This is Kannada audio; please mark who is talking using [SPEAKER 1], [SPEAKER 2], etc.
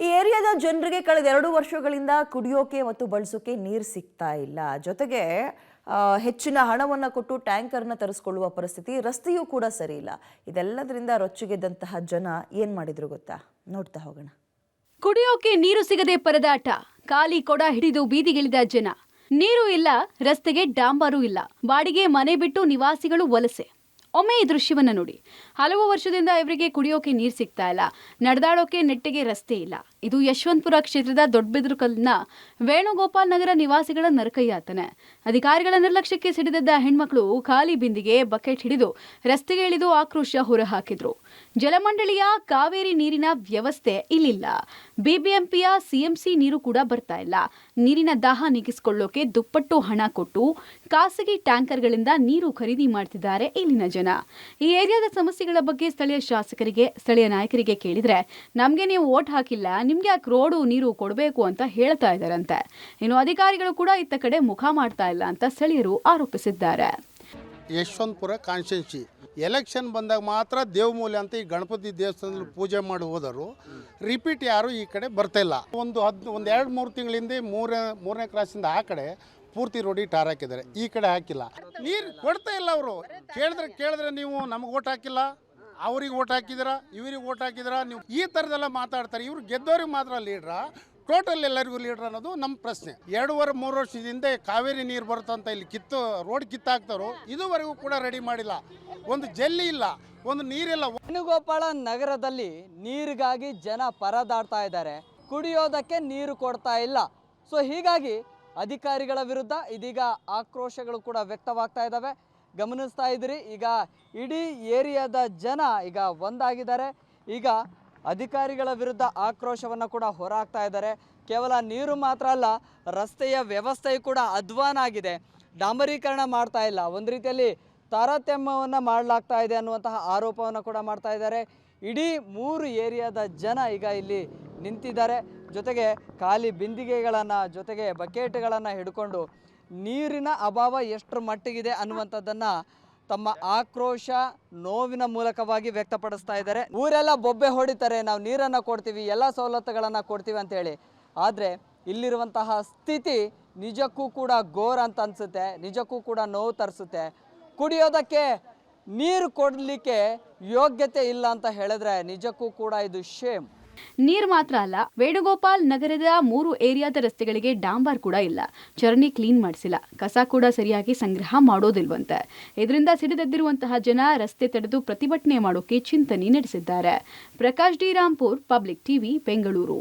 [SPEAKER 1] ಈ ಏರಿಯಾದ ಜನರಿಗೆ ಕಳೆದ 2 ವರ್ಷಗಳಿಂದ ಕುಡಿಯೋಕೆ ಮತ್ತು ಬಳಸೋಕೆ ನೀರು ಸಿಗ್ತಾ ಇಲ್ಲ. ಜೊತೆಗೆ ಹೆಚ್ಚಿನ ಹಣವನ್ನು ಕೊಟ್ಟು ಟ್ಯಾಂಕರ್ನ ತರಿಸಿಕೊಳ್ಳುವ ಪರಿಸ್ಥಿತಿ, ರಸ್ತೆಯೂ ಕೂಡ ಸರಿ ಇಲ್ಲ. ಇದೆಲ್ಲದರಿಂದ ರೊಚ್ಚಿಗೆದ್ದಂತಹ ಜನ ಏನ್ ಮಾಡಿದ್ರು ಗೊತ್ತಾ? ನೋಡ್ತಾ ಹೋಗೋಣ.
[SPEAKER 2] ಕುಡಿಯೋಕೆ ನೀರು ಸಿಗದೆ ಪರದಾಟ, ಖಾಲಿ ಕೊಡ ಹಿಡಿದು ಬೀದಿಗಿಳಿದ ಜನ. ನೀರು ಇಲ್ಲ, ರಸ್ತೆಗೆ ಡಾಂಬರು ಇಲ್ಲ, ಬಾಡಿಗೆ ಮನೆ ಬಿಟ್ಟು ನಿವಾಸಿಗಳು ವಲಸೆ. ಒಮ್ಮೆ ಈ ದೃಶ್ಯವನ್ನ ನೋಡಿ. ಹಲವು ವರ್ಷದಿಂದ ಇವರಿಗೆ ಕುಡಿಯೋಕೆ ನೀರು ಸಿಗ್ತಾ ಇಲ್ಲ, ನಡೆದಾಡೋಕೆ ನೆಟ್ಟಿಗೆ ರಸ್ತೆ ಇಲ್ಲ. ಇದು ಯಶವಂತಪುರ ಕ್ಷೇತ್ರದ ದೊಡ್ಡಬೆದರುಕಲ್ನ ವೇಣುಗೋಪಾಲ್ ನಗರ ನಿವಾಸಿಗಳ ನರಕಯಾತನೆ. ಅಧಿಕಾರಿಗಳ ನಿರ್ಲಕ್ಷ್ಯಕ್ಕೆ ಸಿಡಿದದ್ದ ಹೆಣ್ಮಕ್ಳು ಖಾಲಿ ಬಿಂದಿಗೆ, ಬಕೆಟ್ ಹಿಡಿದು ರಸ್ತೆಗೆ ಇಳಿದು ಆಕ್ರೋಶ ಹೊರಹಾಕಿದ್ರು. ಜಲಮಂಡಳಿಯ ಕಾವೇರಿ ನೀರಿನ ವ್ಯವಸ್ಥೆ ಇಲ್ಲಿಲ್ಲ. ಬಿಬಿಎಂಪಿಯ ಸಿಎಂಸಿ ನೀರು ಕೂಡ ಬರ್ತಾ ಇಲ್ಲ. ನೀರಿನ ದಾಹ ನೀಗಿಸಿಕೊಳ್ಳೋಕೆ ದುಪ್ಪಟ್ಟು ಹಣ ಕೊಟ್ಟು ಖಾಸಗಿ ಟ್ಯಾಂಕರ್ಗಳಿಂದ ನೀರು ಖರೀದಿ ಮಾಡ್ತಿದ್ದಾರೆ ಇಲ್ಲಿನ ಜನ. ಈ ಏರಿಯಾದ ಸಮಸ್ಯೆಗಳ ಬಗ್ಗೆ ಸ್ಥಳೀಯ ಶಾಸಕರಿಗೆ, ಸ್ಥಳೀಯ ನಾಯಕರಿಗೆ ಕೇಳಿದ್ರೆ, ನಮ್ಗೆ ನೀವು ವೋಟ್ ಹಾಕಿಲ್ಲ, ನಿಮ್ಗೆ ಯಾಕೆ ರೋಡು ನೀರು ಕೊಡಬೇಕು ಅಂತ ಹೇಳ್ತಾ ಇದ್ದಾರಂತೆ. ಇನ್ನು ಅಧಿಕಾರಿಗಳು ಕೂಡ ಇತ್ತ ಕಡೆ ಮುಖ ಮಾಡ್ತಾ ಇಲ್ಲ ಅಂತ ಸ್ಥಳೀಯರು ಆರೋಪಿಸಿದ್ದಾರೆ.
[SPEAKER 3] ಯಶವಂತಪುರ ಕಾನ್ಸ್ಟಿಟ್ಯೂನ್ಸಿ ಎಲೆಕ್ಷನ್ ಬಂದಾಗ ಮಾತ್ರ ದೇವಮೂಲೆ ಅಂತ ಈ ಗಣಪತಿ ದೇವಸ್ಥಾನದಲ್ಲಿ ಪೂಜೆ ಮಾಡಿ ಹೋದರು. ರಿಪೀಟ್ ಯಾರು ಈ ಕಡೆ ಬರ್ತಾ ಇಲ್ಲ. ಒಂದು 2-3 ತಿಂಗಳಿಂದ ಮೂರನೇ ಕ್ರಾಸಿಂದ ಆ ಕಡೆ ಪೂರ್ತಿ ರೋಡಿಗೆ ಟಾರ್ ಹಾಕಿದ್ದಾರೆ, ಈ ಕಡೆ ಹಾಕಿಲ್ಲ. ನೀರು ಕೊಡ್ತಾ ಇಲ್ಲ. ಅವರು ಕೇಳಿದ್ರೆ ನೀವು ನಮಗೆ ಓಟ್ ಹಾಕಿಲ್ಲ, ಅವ್ರಿಗೆ ಓಟ್ ಹಾಕಿದಿರಾ, ಇವ್ರಿಗೆ ಓಟ್ ಹಾಕಿದಿರಾ, ನೀವು ಈ ಥರದೆಲ್ಲ ಮಾತಾಡ್ತಾರೆ. ಇವ್ರು ಗೆದ್ದವ್ರಿಗೆ ಮಾತ್ರ ಲೀಡ್ರಾ, ಟೋಟಲ್ ಎಲ್ಲರಿಗೂ ಲೀಡ್ರ್ ಅನ್ನೋದು ನಮ್ಮ ಪ್ರಶ್ನೆ. 2-3 ವರ್ಷದಿಂದ ಕಾವೇರಿ ನೀರು ಬರುತ್ತಂತ ಇಲ್ಲಿ ರೋಡ್ ಕಿತ್ತಾಕ್ತಾರೋ, ಇದುವರೆಗೂ ಕೂಡ ರೆಡಿ ಮಾಡಿಲ್ಲ. ಒಂದು ಜಲ್ಲಿ ಇಲ್ಲ, ಒಂದು ನೀರಿಲ್ಲ.
[SPEAKER 4] ವೇಣುಗೋಪಾಲ ನಗರದಲ್ಲಿ ನೀರಿಗಾಗಿ ಜನ ಪರದಾಡ್ತಾ ಇದ್ದಾರೆ, ಕುಡಿಯೋದಕ್ಕೆ ನೀರು ಕೊಡ್ತಾ ಇಲ್ಲ. ಸೊ ಹೀಗಾಗಿ ಅಧಿಕಾರಿಗಳ ವಿರುದ್ಧ ಇದೀಗ ಆಕ್ರೋಶಗಳು ಕೂಡ ವ್ಯಕ್ತವಾಗ್ತಾ ಇದ್ದಾವೆ. ಗಮನಿಸ್ತಾ ಇದ್ದೀರಿ, ಈಗ ಇಡೀ ಏರಿಯಾದ ಜನ ಈಗ ಒಂದಾಗಿದ್ದಾರೆ. ಈಗ ಅಧಿಕಾರಿಗಳ ವಿರುದ್ಧ ಆಕ್ರೋಶವನ್ನು ಕೂಡ ಹೊರಹಾಕ್ತಾ ಇದ್ದಾರೆ. ಕೇವಲ ನೀರು ಮಾತ್ರ ಅಲ್ಲ, ರಸ್ತೆಯ ವ್ಯವಸ್ಥೆಯು ಕೂಡ ಅಧ್ವಾನ ಆಗಿದೆ. ಡಾಂಬರೀಕರಣ ಮಾಡ್ತಾ ಇಲ್ಲ, ಒಂದು ರೀತಿಯಲ್ಲಿ ತಾರತಮ್ಯವನ್ನು ಮಾಡಲಾಗ್ತಾ ಇದೆ ಅನ್ನುವಂತಹ ಆರೋಪವನ್ನು ಕೂಡ ಮಾಡ್ತಾ ಇದ್ದಾರೆ. ಇಡೀ 3 ಏರಿಯಾದ ಜನ ಈಗ ಇಲ್ಲಿ ನಿಂತಿದ್ದಾರೆ. ಜೊತೆಗೆ ಖಾಲಿ ಬಿಂದಿಗೆಗಳನ್ನು, ಜೊತೆಗೆ ಬಕೆಟ್ಗಳನ್ನು ಹಿಡ್ಕೊಂಡು ನೀರಿನ ಅಭಾವ ಎಷ್ಟರ ಮಟ್ಟಿಗಿದೆ ಅನ್ನುವಂಥದ್ದನ್ನು ತಮ್ಮ ಆಕ್ರೋಶ, ನೋವಿನ ಮೂಲಕವಾಗಿ ವ್ಯಕ್ತಪಡಿಸ್ತಾ ಇದ್ದಾರೆ. ಊರೆಲ್ಲ ಬೊಬ್ಬೆ ಹೊಡಿತಾರೆ, ನಾವು ನೀರನ್ನು ಕೊಡ್ತೀವಿ, ಎಲ್ಲ ಸವಲತ್ತುಗಳನ್ನು ಕೊಡ್ತೀವಿ ಅಂತೇಳಿ. ಆದರೆ ಇಲ್ಲಿರುವಂತಹ ಸ್ಥಿತಿ ನಿಜಕ್ಕೂ ಕೂಡ ಘೋರ ಅಂತ ಅನಿಸುತ್ತೆ, ನಿಜಕ್ಕೂ ಕೂಡ ನೋವು ತರಿಸುತ್ತೆ. ಕುಡಿಯೋದಕ್ಕೆ ನೀರು ಕೊಡಲಿಕ್ಕೆ ಯೋಗ್ಯತೆ ಇಲ್ಲ ಅಂತ ಹೇಳಿದ್ರೆ ನಿಜಕ್ಕೂ ಕೂಡ ಇದು ಶೇಮ್.
[SPEAKER 2] ನೀರು ಮಾತ್ರ ಅಲ್ಲ, ವೇಣುಗೋಪಾಲ್ ನಗರದ 3 ಏರಿಯಾದ ರಸ್ತೆಗಳಿಗೆ ಡಾಂಬರ್ ಕೂಡ ಇಲ್ಲ, ಚರಂಡಿ ಕ್ಲೀನ್ ಮಾಡಿಸಿಲ್ಲ, ಕಸ ಕೂಡ ಸರಿಯಾಗಿ ಸಂಗ್ರಹ ಮಾಡೋದಿಲ್ವಂತೆ. ಇದರಿಂದ ಸಿಡಿದೆದ್ದಿರುವಂತಹ ಜನ ರಸ್ತೆ ತಡೆದು ಪ್ರತಿಭಟನೆ ಮಾಡೋಕೆ ಚಿಂತನೆ ನಡೆಸಿದ್ದಾರೆ. Prakash D Rampur, public TV, Bengaluru.